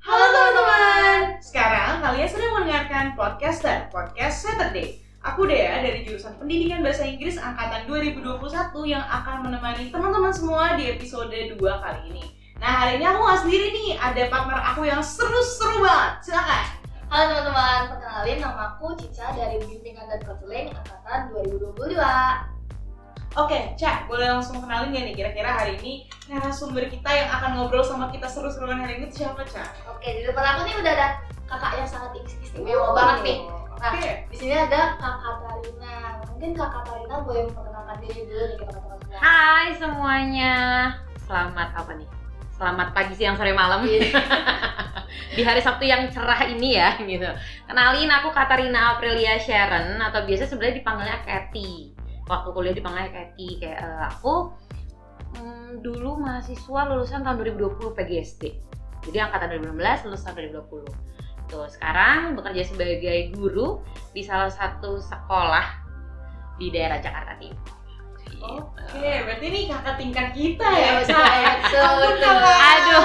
Halo teman-teman, sekarang kalian sedang mendengarkan podcast Saturday. Aku Dea dari jurusan Pendidikan Bahasa Inggris Angkatan 2021 yang akan menemani teman-teman semua di episode 2 kali ini. Nah, hari ini aku gak sendiri nih, ada partner aku yang seru-seru banget. Silakan. Halo teman-teman, perkenalin nama aku Cica dari Bimbingan dan Konseling Angkatan 2022. Oke, Cak, boleh langsung kenalin ya nih, kira-kira hari ini narasumber kita yang akan ngobrol sama kita seru-seruan hari ini itu siapa, Cak? Oke, di depan aku nih udah ada kakak yang sangat istimewa banget nih. Nah, di sini ada Kak Katarina. Mungkin Kak Katarina boleh memperkenalkan diri dulu nih ke teman-teman semua. Hai semuanya, selamat apa nih? Selamat pagi, siang, sore, malam. Di hari Sabtu yang cerah ini ya, gitu. Kenalin, aku Katarina Aprilia Sharon atau biasa sebenarnya dipanggilnya Cathy. Waktu kuliah dipanggilnya Cathy. Aku dulu mahasiswa lulusan tahun 2020 PGSD. Jadi angkatan 2016 lulusan 2020. Tuh, sekarang bekerja sebagai guru di salah satu sekolah di daerah Jakarta Timur. Oke, berarti ini kakak tingkat kita Iya, ya? betul. Aduh.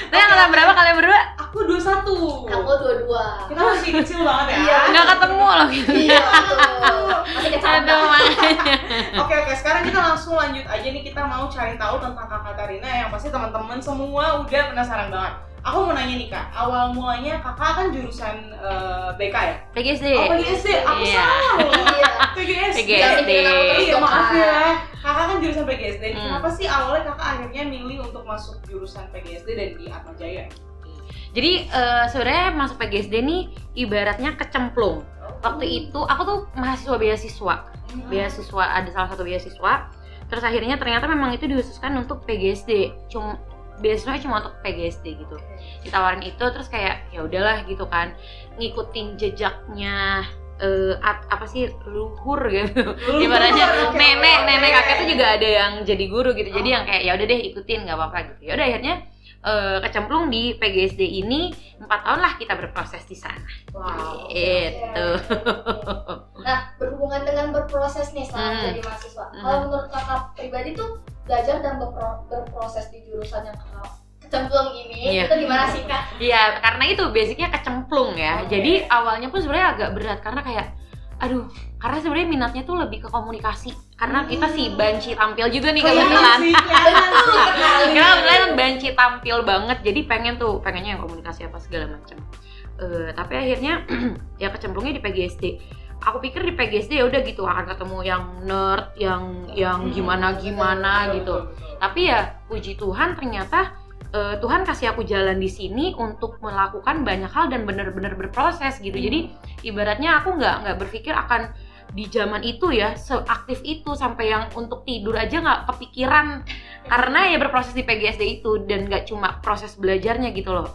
Itu yang angkatan berapa kalian berdua? Aku 21. Aku 22. Kita masih kecil banget ya? Iya. Nggak ketemu loh gitu. Iya, betul. Masih kecanda. Aduh, makanya. Oke, sekarang kita langsung lanjut aja nih, kita mau cari tahu tentang Kak Katarina yang pasti teman-teman semua udah penasaran banget. Aku mau nanya nih Kak, awal mulanya Kakak kan jurusan BK ya? PGSD. Oh, PGSD, aku Iya. salah loh. Iya. PGSD. PGSD. Iya, maaf ya. Kakak kan jurusan PGSD. Hmm. Kenapa sih awalnya Kakak akhirnya milih untuk masuk jurusan PGSD dan di Atma Jaya? Jadi sebenarnya masuk PGSD nih ibaratnya kecemplung. Waktu itu aku tuh mahasiswa beasiswa, ada salah satu beasiswa. Terus akhirnya ternyata memang itu dikhususkan untuk PGSD. Beasiswanya cuma untuk PGSD gitu. Ditawarin itu terus kayak ya udahlah gitu kan, ngikutin jejaknya apa sih, luhur gitu. Ibaratnya nenek kakek tuh juga ada yang jadi guru gitu. Jadi yang kayak ya udah deh ikutin, nggak apa-apa gitu. Ya udah akhirnya kecemplung di PGSD ini 4 tahun lah kita berproses di sana. Wow. Itu. Nah, berhubungan dengan berproses nih selama jadi mahasiswa. Kalau menurut kakak pribadi tuh belajar dan berproses di jurusan yang kakak kecemplung ini, Iya. itu gimana sih Kak? Iya, karena itu basicnya kecemplung ya. Oke. Jadi awalnya pun sebenarnya agak berat karena kayak karena sebenarnya minatnya tuh lebih ke komunikasi. Karena kita sih banci tampil juga nih kebetulan. Kita kebetulan banci tampil banget. Jadi pengennya yang komunikasi apa segala macam. Tapi akhirnya ya kecemplungnya di PGSD. Aku pikir di PGSD ya udah gitu akan ketemu yang nerd, yang gimana gitu. Tapi ya puji Tuhan ternyata Tuhan kasih aku jalan di sini untuk melakukan banyak hal dan benar-benar berproses gitu. Jadi ibaratnya aku nggak berpikir akan di zaman itu ya seaktif itu sampai yang untuk tidur aja nggak kepikiran, karena ya berproses di PGSD itu. Dan nggak cuma proses belajarnya gitu loh,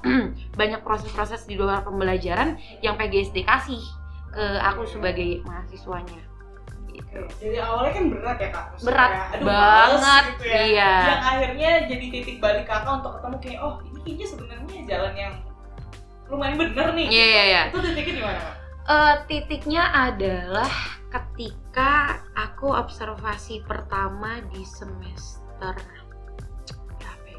banyak proses-proses di luar pembelajaran yang PGSD kasih ke aku sebagai mahasiswanya. Jadi awalnya kan berat ya Kak? Maksudnya Berat kayak, aduh, banget, males gitu ya. iya. Yang akhirnya jadi titik balik Kakak untuk ketemu kayak, oh ini kayaknya sebenarnya jalan yang lumayan bener nih. Iya. Itu titiknya di mana Kak? Titiknya adalah ketika aku observasi pertama di semester berapa ya?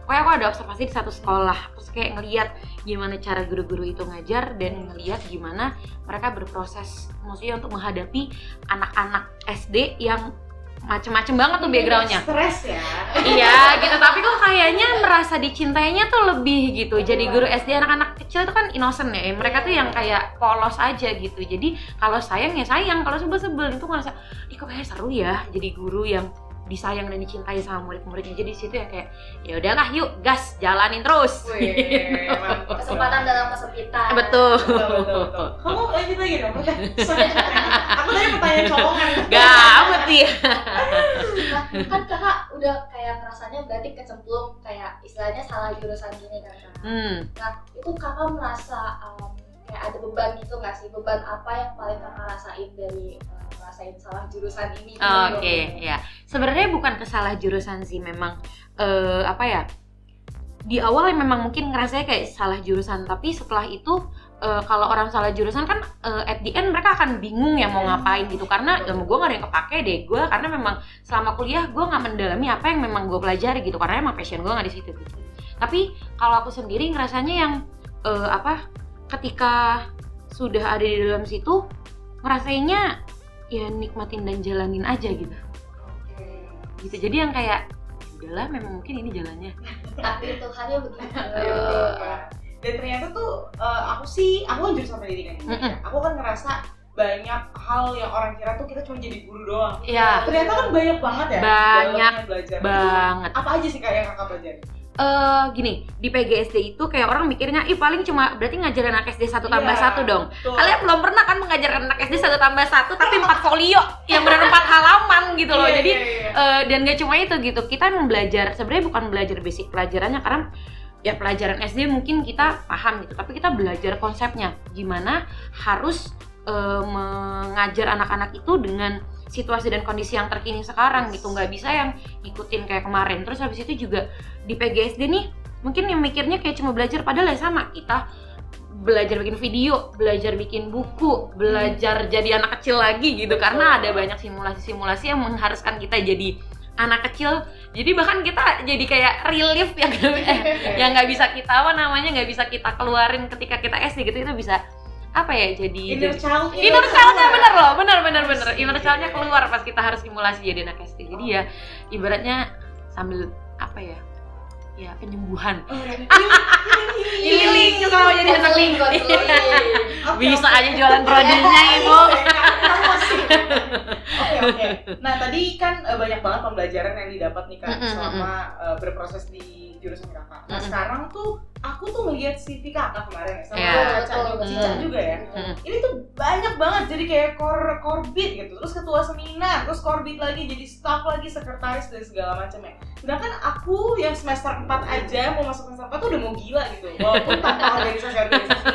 Pokoknya aku ada observasi di satu sekolah, terus kayak ngeliat gimana cara guru-guru itu ngajar dan ngeliat gimana mereka berproses, maksudnya untuk menghadapi anak-anak SD yang macem-macem banget tuh backgroundnya. Stres ya? Iya gitu, tapi kok kayaknya merasa dicintainya tuh lebih gitu. Jadi guru SD anak-anak kecil itu kan innocent ya, mereka tuh yang kayak polos aja gitu. Jadi kalau sayang ya sayang, kalau sebel-sebel itu ngerasa, ih kok kayak seru ya jadi guru yang disayang dan dicintai sama murid-muridnya. Jadi situ ya kayak ya udahlah yuk gas jalanin terus. Wih, mantap. Kesempatan dalam kesempitan. Betul. Betul. Kamu lanjut lagi dong. Aku tadi pertanyaan colongan. Gabut ya. Nah, kan kakak udah kayak ngerasanya berarti kecemplung kayak istilahnya salah jurusan gini kan Kak. Nah, itu kakak merasa kayak ada beban gitu nggak sih? Beban apa yang paling kakak rasain dari ngerasain salah jurusan ini? Oke, ya. Sebenarnya bukan kesalah jurusan sih, memang di awal memang mungkin ngerasanya kayak salah jurusan, tapi setelah itu kalau orang salah jurusan kan at the end mereka akan bingung ya mau ngapain gitu, karena ilmu gue gak ada yang kepake deh gue, karena memang selama kuliah gue gak mendalami apa yang memang gue pelajari gitu, karena emang passion gue gak di situ gitu. Tapi kalau aku sendiri ngerasanya yang ketika sudah ada di dalam situ, ngerasainnya ya nikmatin dan jalanin aja gitu. Gitu, jadi yang kayak udahlah memang mungkin ini jalannya. Takdir Tuhannya begitu. Dan ternyata tuh aku kan jurusan pendidikan juga. Aku kan ngerasa banyak hal yang orang kira tuh kita cuma jadi guru doang. Iya. Ternyata kan banyak banget ya. Banyak belajar. banget. Apa aja sih Kak yang Kakak pelajari? Gini, di PGSD itu kayak orang mikirnya, paling cuma berarti ngajarin anak SD 1 tambah 1 dong. Betul. Kalian belum pernah kan mengajarkan anak SD 1 tambah 1 tapi 4 folio yang benar 4 halaman gitu loh. Iya, Jadi iya. dan gak cuma itu gitu, kita emang belajar, sebenarnya bukan belajar basic pelajarannya, karena ya pelajaran SD mungkin kita paham gitu, tapi kita belajar konsepnya gimana harus mengajar anak-anak itu dengan situasi dan kondisi yang terkini sekarang gitu, nggak bisa yang ngikutin kayak kemarin. Terus habis itu juga di PGSD nih mungkin yang mikirnya kayak cuma belajar, padahal ya sama, kita belajar bikin video, belajar bikin buku, belajar jadi anak kecil lagi gitu. Karena ada banyak simulasi-simulasi yang mengharuskan kita jadi anak kecil. Jadi bahkan kita jadi kayak relief yang nggak bisa kita nggak bisa kita keluarin ketika kita SD gitu. Itu bisa jadi Inner child-nya bener loh, bener inner child-nya keluar pas kita harus simulasi jadi anak SD. Jadi ya ibaratnya sambil penyembuhan, healing kalau jadi anak bisa aja jualan produknya ibu. Oke. Nah tadi kan banyak banget pembelajaran yang didapat nih Kak selama berproses di jurusan Kakak. Nah sekarang tuh aku tuh ngeliat CV Kakak kemarin ya sama Cica juga ya. Ini tuh banyak banget, jadi kayak korbit gitu, terus ketua seminar, terus korbit lagi, jadi staff lagi, sekretaris dan segala macamnya. Sedangkan aku yang semester 4 aja mau masuk semester 4 tuh udah mau gila gitu, walaupun tanpa organisasi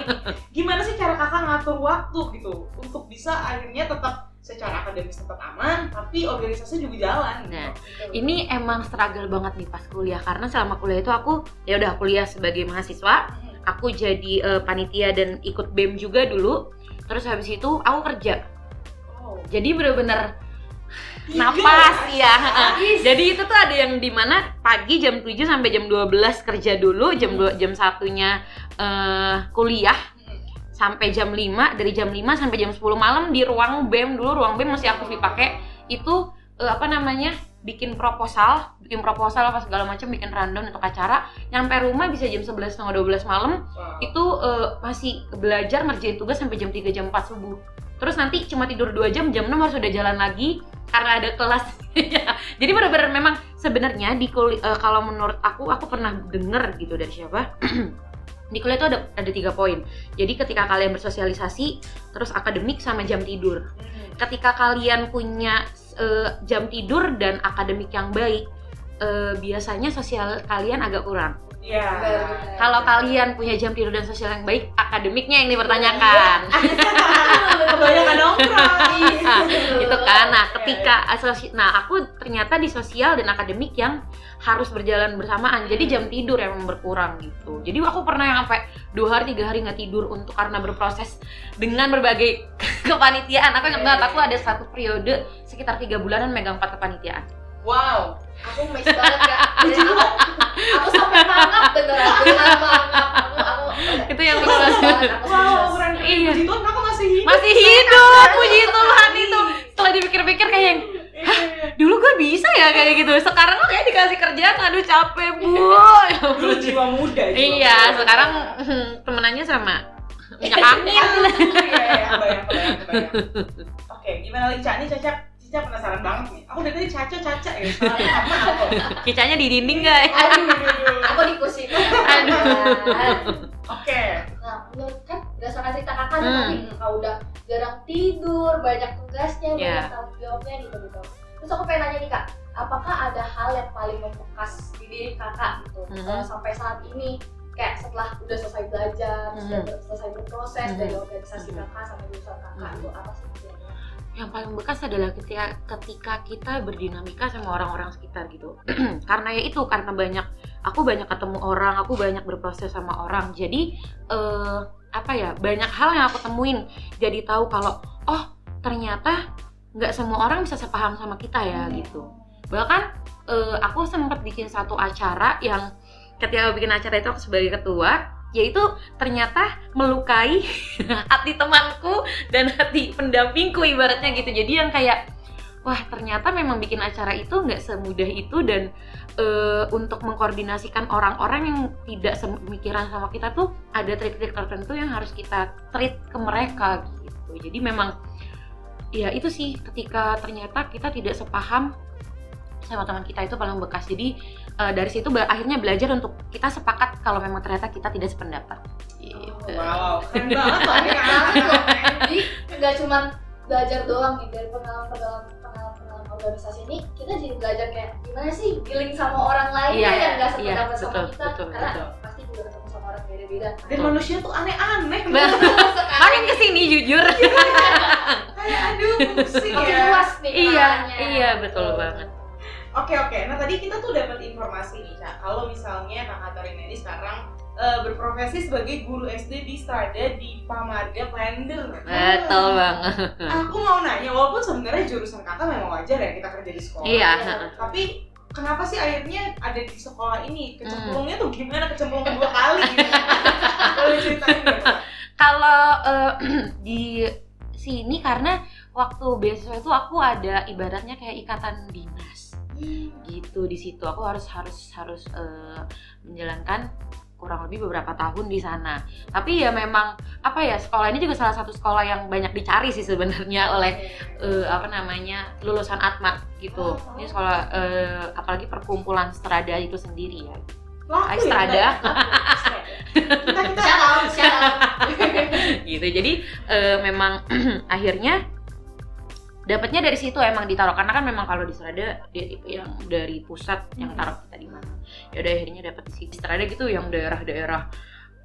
ini. Gimana sih cara Kakak ngatur waktu gitu untuk bisa akhirnya tetap secara akademis tetap aman, tapi organisasi juga jalan. Nah, ini emang struggle banget nih pas kuliah, karena selama kuliah itu aku kuliah sebagai mahasiswa, aku jadi panitia dan ikut BEM juga dulu. Terus habis itu aku kerja. Jadi bener-bener napas ya. Jadi itu tuh ada yang dimana pagi jam 7 sampai jam 12 kerja dulu, jam 1-nya kuliah. Sampai jam 5, dari jam 5 sampai jam 10 malam di ruang BEM dulu. Ruang BEM masih aktif dipakai. Itu bikin proposal apa segala macam, bikin rundown untuk acara. Nyampe rumah bisa jam 11 sampai 12 malam. Itu masih belajar ngerjain tugas sampai jam 3 jam 4 subuh. Terus nanti cuma tidur 2 jam 6 harus udah jalan lagi karena ada kelas. Jadi benar-benar memang sebenarnya di kalau menurut aku pernah denger gitu dari siapa. Di kuliah itu ada 3 poin. Jadi ketika kalian bersosialisasi, terus akademik sama jam tidur. Ketika kalian punya jam tidur dan akademik yang baik, biasanya sosial kalian agak kurang. Iya. Kalau kalian punya jam tidur dan sosial yang baik, akademiknya yang dipertanyakan. Kebanyakan nongkrong. Gitu kan. Nah, aku ternyata di sosial dan akademik yang harus berjalan bersamaan. Jadi jam tidur yang berkurang gitu. Jadi aku pernah yang sampai 2 hari 3 hari nggak tidur karena berproses dengan berbagai kepanitiaan. Aku ingat banget, aku ada satu periode sekitar 3 bulanan megang 4 kepanitiaan. Wow, aku miss banget Kak. Aku sampai mangap beneran mangap. Aku itu yang bener-bener. Wow, keren. Iya. Puji Tuhan Kakak masih hidup. Masih hidup, puji Tuhan itu. Setelah dipikir-pikir kayak yang, dulu gue bisa ya kayak gitu. Sekarang kok kayak dikasih kerjaan, aduh capek bu. Dulu jiwa muda. Iya, sekarang temenannya sama minyak angin. Iya, bayang. Oke, gimana lagi Ca? Ini Cica penasaran banget nih. Aku dari tadi Caca ya. Cicanya di dinding gak ya? Aku di kursi. Oke. Nah, menurut kan berdasarkan cerita kakak tadi, kakak udah jarang tidur, banyak tugasnya, banyak tanggung jawabnya gitu. Terus aku pengen nanya nih Kak, apakah ada hal yang paling membekas di diri kakak gitu sampai saat ini? Kayak setelah udah selesai belajar, sudah selesai berproses dari organisasi kakak sampai jurusan kakak, itu apa sih? Yang paling bekas adalah ketika kita berdinamika sama orang-orang sekitar gitu. Karena ya itu, karena aku banyak ketemu orang, aku banyak berproses sama orang. Jadi banyak hal yang aku temuin. Jadi tahu kalau ternyata nggak semua orang bisa sepaham sama kita ya gitu. Bahkan aku sempat bikin satu acara yang ketika bikin acara itu aku sebagai ketua, yaitu ternyata melukai hati temanku dan hati pendampingku ibaratnya gitu. Jadi yang kayak wah ternyata memang bikin acara itu nggak semudah itu, dan untuk mengkoordinasikan orang-orang yang tidak semikiran sama kita tuh ada trik-trik tertentu yang harus kita treat ke mereka gitu. Jadi memang ya itu sih, ketika ternyata kita tidak sepaham sama teman kita itu paling bekas. Jadi dari situ akhirnya belajar untuk kita sepakat kalau memang ternyata kita tidak sependapat gitu. Wow, keren banget loh ini Jadi nggak cuma belajar doang nih dari pengalaman organisasi ini, kita jadi belajar kayak gimana sih dealing sama orang lain yang nggak sependapat sama kita, karena pasti juga ketemu sama orang beda-beda. Dan manusia tuh aneh-aneh. Makin kesini jujur. Kayak aduh pusing Makin ya. luas nih kenalannya. Iya betul banget. Oke, nah tadi kita tuh dapat informasi nih Kak, kalau misalnya Kak Katarina ini sekarang berprofesi sebagai guru SD di Strada di Pamarga Klender. Betul banget. Aku mau nanya, walaupun sebenarnya jurusan kakak memang wajar ya kita kerja di sekolah. Iya. Tapi kenapa sih akhirnya ada di sekolah ini? Kecemplungnya tuh gimana? Kecemplung kedua kali gitu. Boleh ceritain nggak Kak? Kalau di sini karena waktu beasiswa itu aku ada ibaratnya kayak ikatan dinas gitu. Di situ aku harus menjalankan kurang lebih beberapa tahun di sana. Tapi ya memang apa ya, sekolah ini juga salah satu sekolah yang banyak dicari sih sebenarnya oleh lulusan Atma gitu. Ini sekolah apalagi perkumpulan Strada itu sendiri ya. Laku Strada. Ya, kita Shout. Gitu. Jadi memang akhirnya dapatnya dari situ emang ditaruh, karena kan memang kalau di Strada dia tipe yang dari pusat yang taruh kita di mana. Ya udah akhirnya dapat di situ. Strada gitu yang daerah-daerah,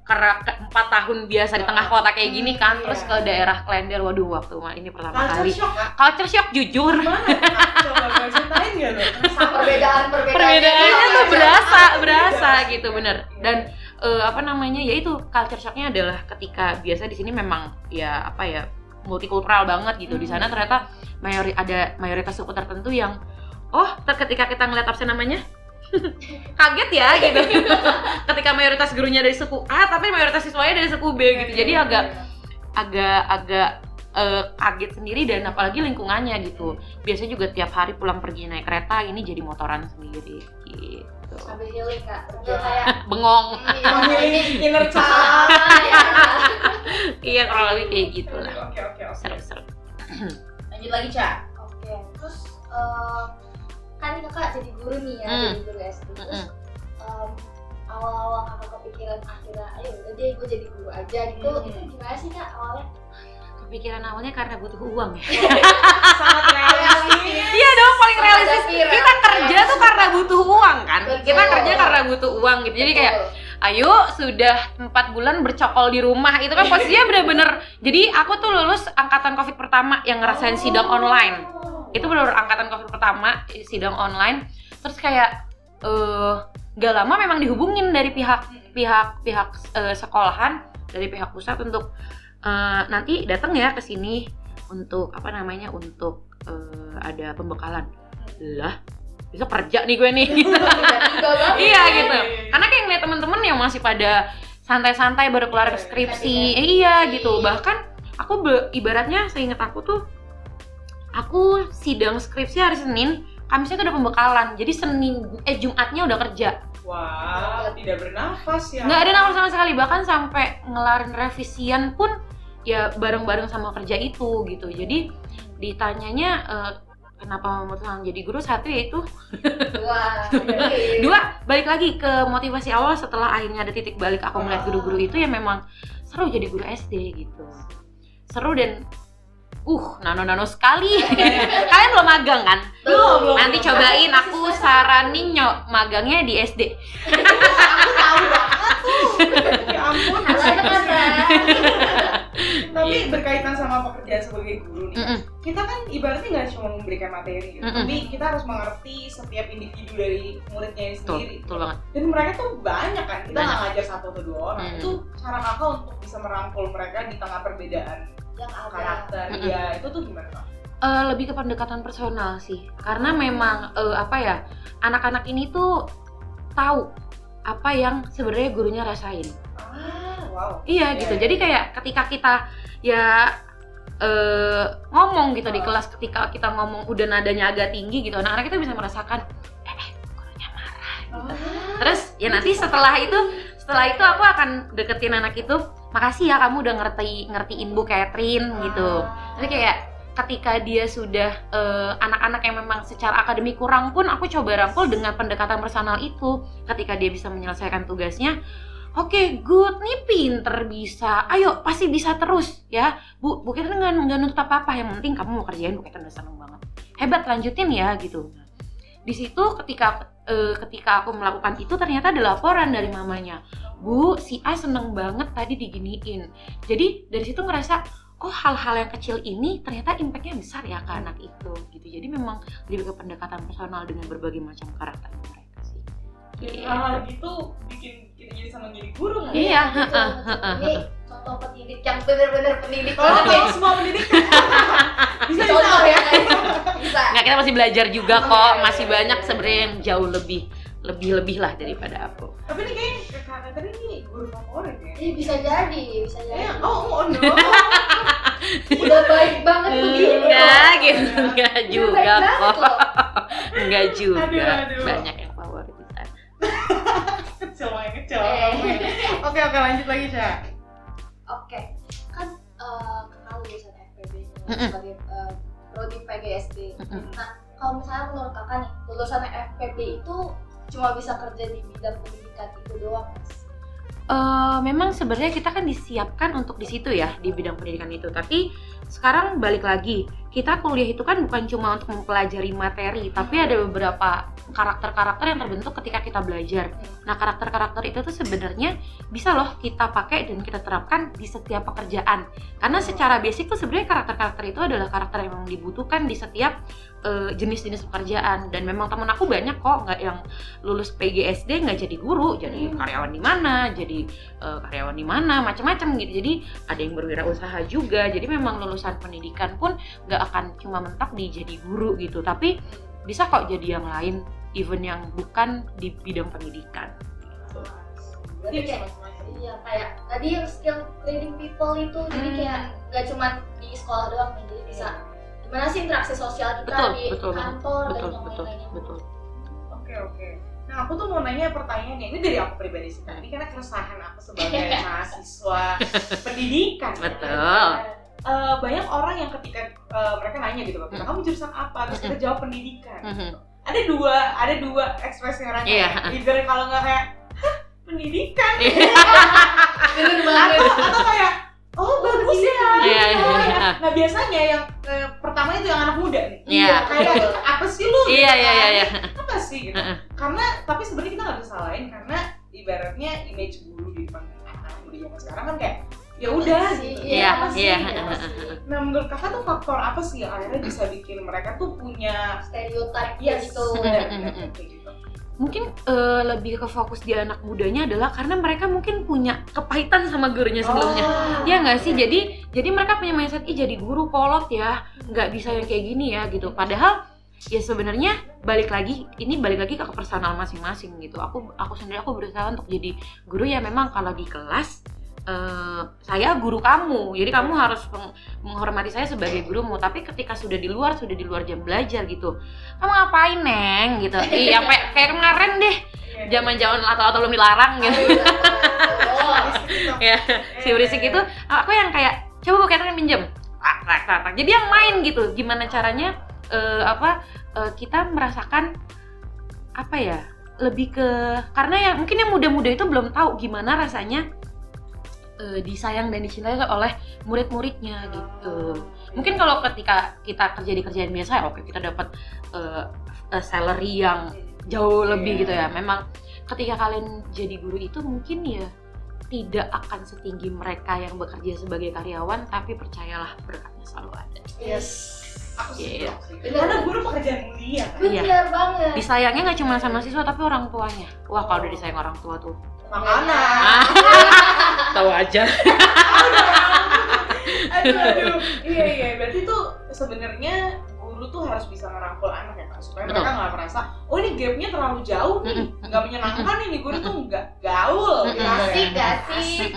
karena 4 tahun biasa di tengah kota kayak gini kan, terus ke daerah Klender. Waduh, waktu ini pertama kali culture shock jujur. Gimana Kak? Coba ceritain nggak tuh? Perbedaannya tuh berasa gitu bener. Dan ya itu culture shocknya adalah ketika biasa di sini memang ya multikultural banget gitu. Di sana ternyata ada mayoritas suku tertentu yang ketika kita ngeliat absen namanya kaget ya gitu. Ketika mayoritas gurunya dari suku A tapi mayoritas siswanya dari suku B gitu. Jadi agak kaget sendiri, dan apalagi lingkungannya gitu. Biasanya juga tiap hari pulang pergi naik kereta, ini jadi motoran sendiri gitu. Sambil healing Kak, sambil kayak Bengong. Inner child. Iya kurang lebih kayak gitu lah. Oke. Seru-seru. Lanjut lagi Cak. Oke, terus kan ini kakak jadi guru nih ya, jadi guru SD. Terus awal-awal kakak kepikiran akhirnya, ayo udah deh gue jadi guru aja gitu. Itu gimana sih Kak awalnya? Kepikiran awalnya karena butuh uang ya. Sangat realistis. Iya dong, paling realistis. Kita kerja tuh karena butuh uang kan. Betul. Kita kerja karena butuh uang gitu. Jadi kayak ayo sudah 4 bulan bercokol di rumah. Itu kan posisinya bener-bener. Jadi aku tuh lulus angkatan Covid pertama yang ngerasain sidang online. Itu bener-bener angkatan Covid pertama sidang online. Terus kayak gak lama memang dihubungin dari pihak sekolahan, dari pihak pusat untuk nanti datang ya ke sini untuk untuk ada pembekalan. Lah, bisa kerja nih gue nih. Iya gitu. Karena kayak ngeliat temen-temen yang masih pada santai-santai baru kelar skripsi. Iya gitu. Bahkan aku ibaratnya seingat aku tuh, aku sidang skripsi hari Senin, Kamisnya tuh udah pembekalan. Jadi Jumatnya udah kerja. Wah, tidak bernafas ya. Nggak ada nafas sama sekali, bahkan sampai ngelarin revisian pun ya bareng-bareng sama kerja itu gitu. Jadi ditanyanya kenapa memutuskan jadi guru, satu yaitu dua, balik lagi ke motivasi awal setelah akhirnya ada titik balik aku melihat guru-guru itu ya memang seru jadi guru SD gitu. Seru dan nano sekali. Kalian belum magang kan? Belum. Nanti cobain, aku saranin magangnya di SD. Aku tahu banget tuh. Ya ampun. Tapi berkaitan sama pekerjaan sebagai guru nih, kita kan ibaratnya nggak cuma memberikan materi gitu, tapi kita harus mengerti setiap individu dari muridnya ini sendiri. Betul banget. Dan mereka tuh banyak kan, kita nggak ngajar 1 atau 2 orang. Itu cara kakak untuk bisa merangkul mereka di tengah perbedaan yang karakter. Ya itu tuh gimana Kak? Lebih ke pendekatan personal sih, karena memang anak-anak ini tuh tahu apa yang sebenarnya gurunya rasain. Wow. Iya gitu. Jadi kayak ketika kita ya ngomong gitu di kelas, ketika kita ngomong udah nadanya agak tinggi gitu, anak-anak itu bisa merasakan gurunya marah gitu. Terus ya nanti setelah itu aku akan deketin anak itu, makasih ya kamu udah ngertiin Bu Catherine gitu. Jadi kayak ketika dia sudah anak-anak yang memang secara akademik kurang pun aku coba rangkul dengan pendekatan personal itu. Ketika dia bisa menyelesaikan tugasnya, oke, good, nih pinter bisa. Ayo, pasti bisa terus ya. Bu Catherine nggak nuntut apa-apa. Yang penting kamu mau kerjain, Bu Catherine udah seneng banget. Hebat, lanjutin ya gitu. Nah, di situ ketika aku melakukan itu ternyata ada laporan dari mamanya. Bu, si A seneng banget tadi diginiin. Jadi dari situ ngerasa, oh hal-hal yang kecil ini ternyata impactnya besar ya ke anak itu gitu. Jadi memang lebih ke pendekatan personal dengan berbagai macam karakter mereka sih. Hal gitu bikin kita jadi senang jadi guru nggak? Iya. Ini contoh pendidik yang benar-benar pendidik. Kalau kayak semua pendidik bisa Contoh ya. Bisa. Nggak, kita masih belajar juga kok, masih banyak sebenarnya yang jauh lebih lah daripada aku. Tapi ini kayaknya kakak tadi ini guru favorit ya? Bisa jadi. Oh no. Udah baik banget begitu. Enggak gitu, enggak juga Baik banget kok. loh. Enggak juga. Aduh. Banyak yang favorit di sana. Kecil. Oke, lanjut lagi, Cak. Oke, kan kakak lulusan FPB Mm-mm. sebagai prodi PGSD. Mm-mm. Nah, kalau misalnya menurut kakak nih, lulusan FPB itu cuma bisa kerja di bidang pendidikan itu doang, Mas? Memang sebenarnya kita kan disiapkan untuk di situ ya, di bidang pendidikan itu. Tapi sekarang balik lagi, kita kuliah itu kan bukan cuma untuk mempelajari materi, tapi ada beberapa karakter-karakter yang terbentuk ketika kita belajar. Nah, karakter-karakter itu tuh sebenarnya bisa loh kita pakai dan kita terapkan di setiap pekerjaan. Karena secara basic tuh sebenarnya karakter-karakter itu adalah karakter yang memang dibutuhkan di setiap jenis-jenis pekerjaan. Dan memang temen aku banyak kok nggak yang lulus PGSD nggak jadi guru, jadi karyawan di mana, jadi karyawan di mana, macam-macam gitu. Jadi ada yang berwirausaha juga. Jadi memang lulusan pendidikan pun nggak akan cuma mentok di jadi guru gitu, tapi bisa kok jadi yang lain, even yang bukan di bidang pendidikan. Berarti kayak tadi yang skill leading people itu jadi kayak nggak cuma di sekolah doang nih, jadi bisa gimana sih interaksi sosial kita di kantor dan yang lain-lainnya. Betul. Oke. Nah, aku tuh mau nanya pertanyaannya, ini dari aku pribadi sih tadi, karena keresahan aku sebagai mahasiswa pendidikan. Betul. Banyak orang yang ketika mereka nanya gitu, kamu jurusan apa? Terus kita jawab pendidikan. Ada dua ekspresi mereka. Either kalau nggak kayak, hah, pendidikan? Bener banget. Atau kayak, oh bagus ya. Iya. Nah, biasanya yang pertama itu yang anak muda nih. Iya. Kayak apa sih lu? Iya. Apa sih gitu? Karena tapi sebenarnya kita nggak bisa salahin, karena ibaratnya image guru di depan anak muda zaman sekarang kan kayak ya udah gitu. Apa sih? Nah, menurut kakak tuh faktor apa sih yang akhirnya bisa bikin mereka tuh punya stereotip yes, gitu. Kayak gitu. Mungkin lebih ke fokus di anak mudanya adalah karena mereka mungkin punya kepahitan sama gurunya sebelumnya. Ya nggak sih? Jadi mereka punya mindset, jadi guru kolot ya, nggak bisa yang kayak gini ya gitu. Padahal ya sebenarnya balik lagi ke personal masing-masing gitu. Aku berusaha untuk jadi guru ya memang kalau di kelas saya guru kamu, jadi kamu harus menghormati saya sebagai gurumu. Tapi ketika sudah di luar jam belajar gitu, kamu ngapain neng gitu? Iya, kayak kemarin deh, zaman atau belum dilarang gitu. Ya, si berisik itu, aku yang kayak coba Bu Catherine pinjem, tak. Jadi yang main gitu, gimana caranya kita merasakan apa ya? Lebih ke karena yang mungkin yang muda-muda itu belum tahu gimana rasanya disayang dan dicintai oleh murid-muridnya gitu. Mungkin kalau ketika kita kerja di kerjaan biasa, oke kita dapat salary yang jauh lebih gitu ya. Memang ketika kalian jadi guru itu mungkin ya tidak akan setinggi mereka yang bekerja sebagai karyawan, tapi percayalah berkatnya selalu ada. Yes. Aku setuju sih. Karena guru pekerjaan mulia kan. Benar banget. Disayangnya nggak cuma sama siswa tapi orang tuanya. Wah, kalau udah disayang orang tua tuh Makanan. tahu aja. Aduh. Iya. Berarti tuh sebenarnya guru tuh harus bisa merangkul anak ya Kak, supaya mereka nggak merasa, oh ini gapnya terlalu jauh nih, nggak menyenangkan nih guru tuh nggak gaul. Asik gak sih?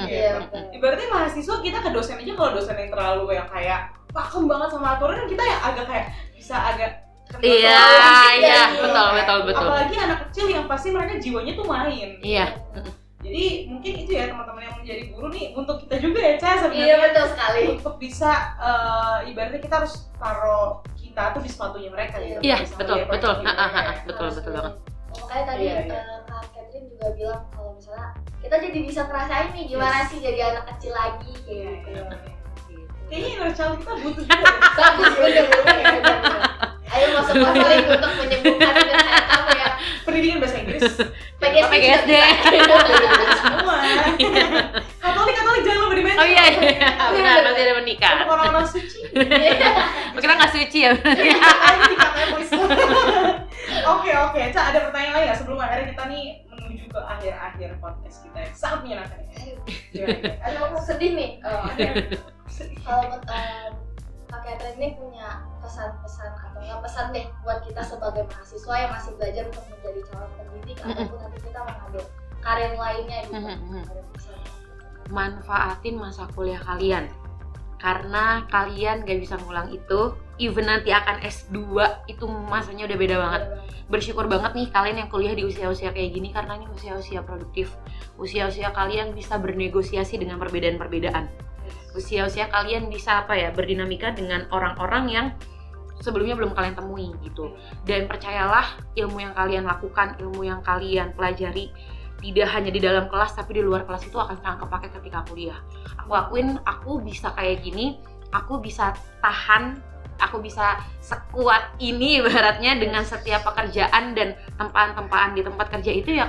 Ibaratnya mahasiswa kita ke dosen aja, kalau dosen yang terlalu yang kayak pakem banget sama aturan, kita yang agak kayak bisa agak Iya, betul. Apalagi anak kecil yang pasti mereka jiwanya tuh main. Iya. Jadi mungkin itu ya teman-teman yang menjadi guru nih, untuk kita juga ya Ca sebenarnya. Iya betul sekali. Untuk bisa ibaratnya kita harus taruh kita tuh di sepatunya mereka gitu. Iya, betul banget. Makanya tadi Kak Catherine juga bilang kalau misalnya kita jadi bisa ngerasain nih gimana sih jadi anak kecil lagi kayak gitu. Kayaknya inner child kita butuh juga. Bagus bener. Ayo masuk konseling untuk menyembuhkan dengan kamu ya. Pendidikan bahasa Inggris. PGSD. Semua. Katolik jangan lupa di-mention. Oh iya. Benar, pasti ada menikah. Untuk orang-orang suci. Kita nggak suci ya. Ayo dikatanya please. Oke, Ca, ada pertanyaan lain nggak sebelum akhirnya kita nih menuju ke akhir podcast kita yang sangat menyenangkan ini? Ada aku sedih nih. Ada. Kalau Kak Catherine ini punya pesan-pesan atau nggak pesan deh buat kita sebagai mahasiswa yang masih belajar untuk menjadi calon pendidik ataupun nanti kita mengambil karir lainnya gitu. Manfaatin masa kuliah kalian, karena kalian gak bisa ngulang itu. Even nanti akan S2 itu masanya udah beda banget. Bersyukur banget nih kalian yang kuliah di usia-usia kayak gini, karena ini usia-usia produktif. Usia-usia kalian bisa bernegosiasi dengan perbedaan-perbedaan. Usia-usia kalian bisa berdinamika dengan orang-orang yang sebelumnya belum kalian temui gitu. Dan percayalah, ilmu yang kalian lakukan, ilmu yang kalian pelajari tidak hanya di dalam kelas tapi di luar kelas itu akan sangat kepake ketika kuliah. Aku akuin, aku bisa kayak gini, aku bisa tahan, aku bisa sekuat ini ibaratnya dengan setiap pekerjaan dan tempaan-tempaan di tempat kerja itu ya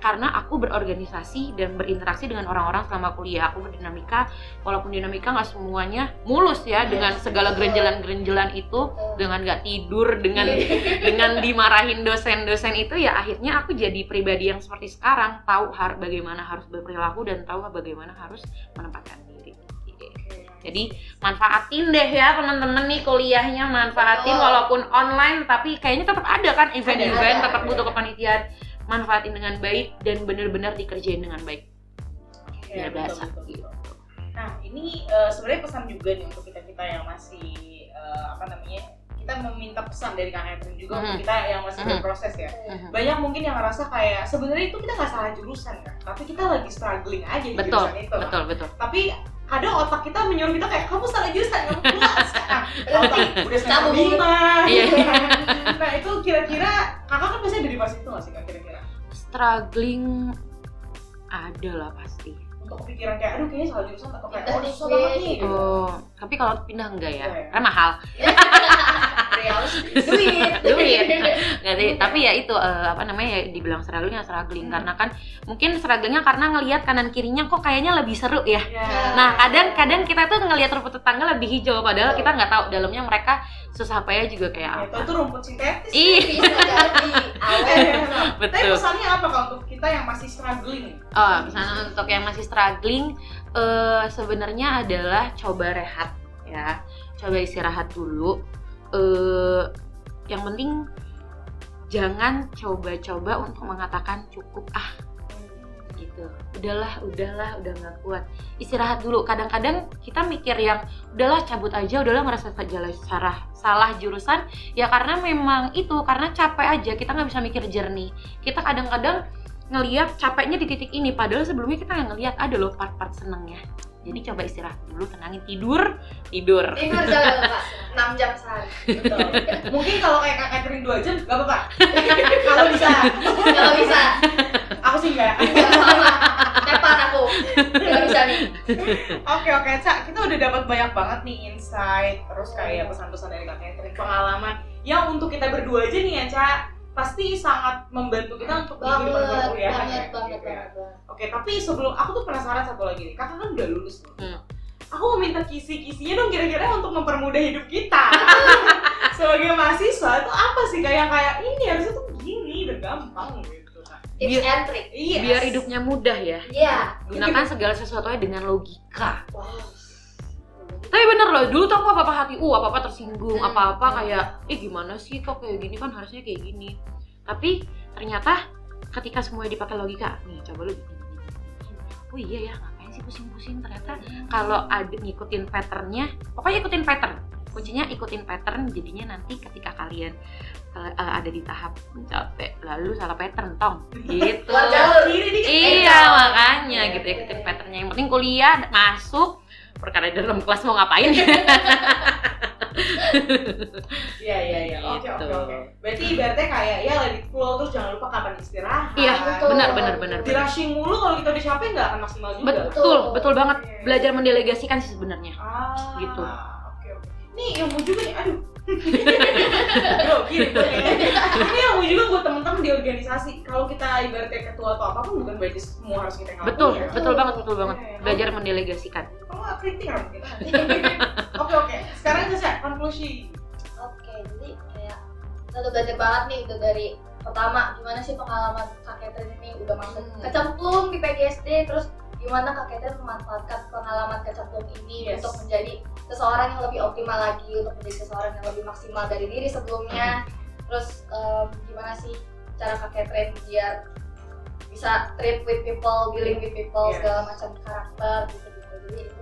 karena aku berorganisasi dan berinteraksi dengan orang-orang selama kuliah. Aku berdinamika, walaupun dinamika nggak semuanya mulus ya, dengan segala gerenjelan-gerenjelan itu, dengan nggak tidur, dengan dimarahin dosen-dosen itu, ya akhirnya aku jadi pribadi yang seperti sekarang, tahu bagaimana harus berperilaku dan tahu bagaimana harus menempatkan diri. Jadi manfaatin deh ya teman-teman nih kuliahnya, manfaatin walaupun online, tapi kayaknya tetap ada kan event-event, tetap butuh kepanitiaan. Manfaatin dengan baik dan benar-benar dikerjain dengan baik. Ya, biasa. Betul. Nah ini sebenarnya pesan juga nih untuk kita yang masih kita meminta pesan dari Kak Catherine juga untuk kita yang masih berproses ya. Banyak mungkin yang ngerasa kayak sebenarnya itu kita nggak salah jurusan kan, tapi kita lagi struggling aja di jurusan itu. Betul. Tapi kadang otak kita menyuruh kita kayak kamu salah jurusan, kamu keluar sekarang. Udah semester 5. Nah itu kira-kira kakak kan pasti ada di fase itu nggak sih Kak kira-kira? Struggling ada lah pasti. Untuk kepikiran kayak aduh kayaknya salah jurusan atau kayak susah banget nih gitu. Tapi kalau pindah enggak ya, karena mahal. duit. Tapi ya itu dibilang struggling karena kan mungkin strugglingnya karena ngelihat kanan kirinya kok kayaknya lebih seru ya. Nah kadang kita tuh ngelihat rumput tetangga lebih hijau padahal kita nggak tahu dalamnya mereka susah payah juga kayak apa. Itu rumput sintetis. Bisa jadi awet. Tapi pesannya apa kalau untuk kita yang masih struggling? Pesan untuk yang masih struggling sebenarnya adalah coba rehat ya, coba istirahat dulu. Yang penting jangan coba-coba untuk mengatakan cukup gitu. Udah nggak kuat. Istirahat dulu. Kadang-kadang kita mikir yang udahlah cabut aja, udahlah ngerasa salah jurusan ya karena memang itu karena capek aja, kita nggak bisa mikir jernih. Kita kadang-kadang ngelihat capeknya di titik ini padahal sebelumnya kita nggak ngelihat ada loh part-part senengnya. Jadi coba istirahat dulu, tenangin, tidur jangan lupa 6 jam sehari. Betul. Mungkin kalau kayak Kak Catherine 2 jam gak apa-apa. Kalau bisa aku sih enggak. Tepan aku nggak bisa nih. Oke, Ca, kita udah dapat banyak banget nih insight, terus kayak pesan-pesan dari Kak Catherine, pengalaman yang untuk kita berdua aja nih ya Ca, pasti sangat membantu kita untuk kehidupan perkuliahan ya. Oke, tapi sebelum aku tuh penasaran satu lagi nih, kakak kan udah lulus nih. Aku mau minta kisi-kisinya dong kira-kira untuk mempermudah hidup kita. Sebagai mahasiswa itu apa sih kayak ini harusnya tuh gini, udah gampang gitu kan. Tips and trick. Biar hidupnya mudah ya. Iya. Gunakan segala sesuatunya dengan logika. Tapi bener loh, dulu tuh aku apa-apa hati, apa-apa tersinggung, apa-apa kayak, gimana sih kok kayak gini, kan harusnya kayak gini. Tapi ternyata ketika semuanya dipakai logika, nih coba lu gini. Oh iya ya, ngapain sih pusing-pusing, ternyata kalau ada ngikutin patternnya, pokoknya ikutin pattern. Kuncinya ikutin pattern, jadinya nanti ketika kalian ada di tahap mencapai lalu salah pattern tong gitu. Iya makanya gitu, ikutin patternnya. Yang penting kuliah masuk, perkara di dalam kelas mau ngapain. Iya. Oke. Berarti ibaratnya kayak ya let it flow, terus jangan lupa kapan istirahat. Iya, benar. Di rushing mulu kalau kita udah capek nggak akan maksimal juga. Betul banget. Belajar mendelegasikan sih sebenarnya. Gitu. Oke. Nih ilmu juga nih, aduh. Bro, gini ini ilmu juga buat temen-temen di organisasi. Kalau kita ibaratnya ketua atau apapun bukan berarti semua harus kita ngelakuin. Betul banget. Belajar mendelegasikan. Kamu nggak kritik kan kita? Oke. Sekarang kita konklusi. Oke, jadi kayak kita udah belajar banget nih, udah dari pertama gimana sih pengalaman Kak Catherine ini udah masuk kecemplung di PGSD, terus gimana Kak Catherine memanfaatkan pengalaman kecemplung ini untuk menjadi seseorang yang lebih optimal lagi, untuk menjadi seseorang yang lebih maksimal dari diri sebelumnya. Terus gimana sih cara Kak Catherine biar bisa treat with people, dealing with people, segala macam karakter gitu-gitu. Jadi itu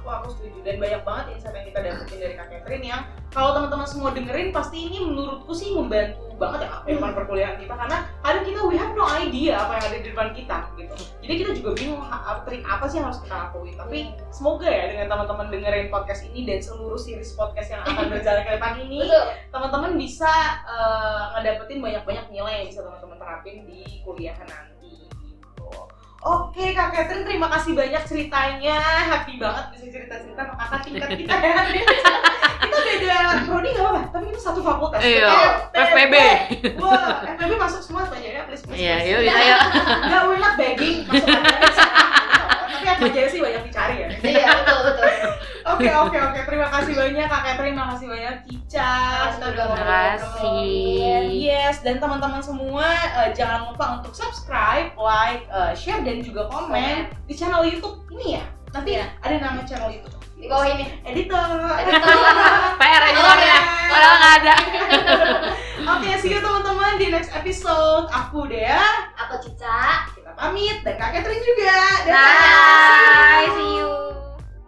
aku setuju, dan banyak banget insight yang kita dapetin dari Kak Catherine yang kalau teman-teman semua dengerin pasti ini menurutku sih membantu banget ya kehidupan perkuliahan kita, karena kadang kita we have no idea apa yang ada di depan kita gitu. Jadi kita juga bingung trik apa sih yang harus kita lakuin. Tapi semoga ya dengan teman-teman dengerin podcast ini dan seluruh series podcast yang akan berjalan ke depan ini, teman-teman bisa ngedapetin banyak-banyak nilai yang bisa teman-teman terapin di kuliah nanti gitu. Oke Kak Catherine, terima kasih banyak ceritanya, happy banget bisa cerita-cerita sama kakak tingkat kita ya. Kita beda prodi nggak apa-apa, tapi kita satu fakultas. Iya, FPB. Wah, FPB masuk semua aja ya, please. Iya, yuk bisa yuk. Nggak, we're not begging, masuk aja. Tapi apa aja sih banyak dicari ya. Iya, betul. Oke. Terima kasih banyak Kak Catherine, terima kasih banyak Cica. Terima kasih. Yes, dan teman-teman semua jangan lupa untuk subscribe, like, share dan juga komen di channel YouTube ini ya. Nanti ada nama channel YouTube di bawah ini. Editor. PR editornya, padahal nggak ada. Oke, see you teman-teman di next episode. Aku Dea, Aku Cica. kita pamit, dan Kak Catherine juga. Bye, see you.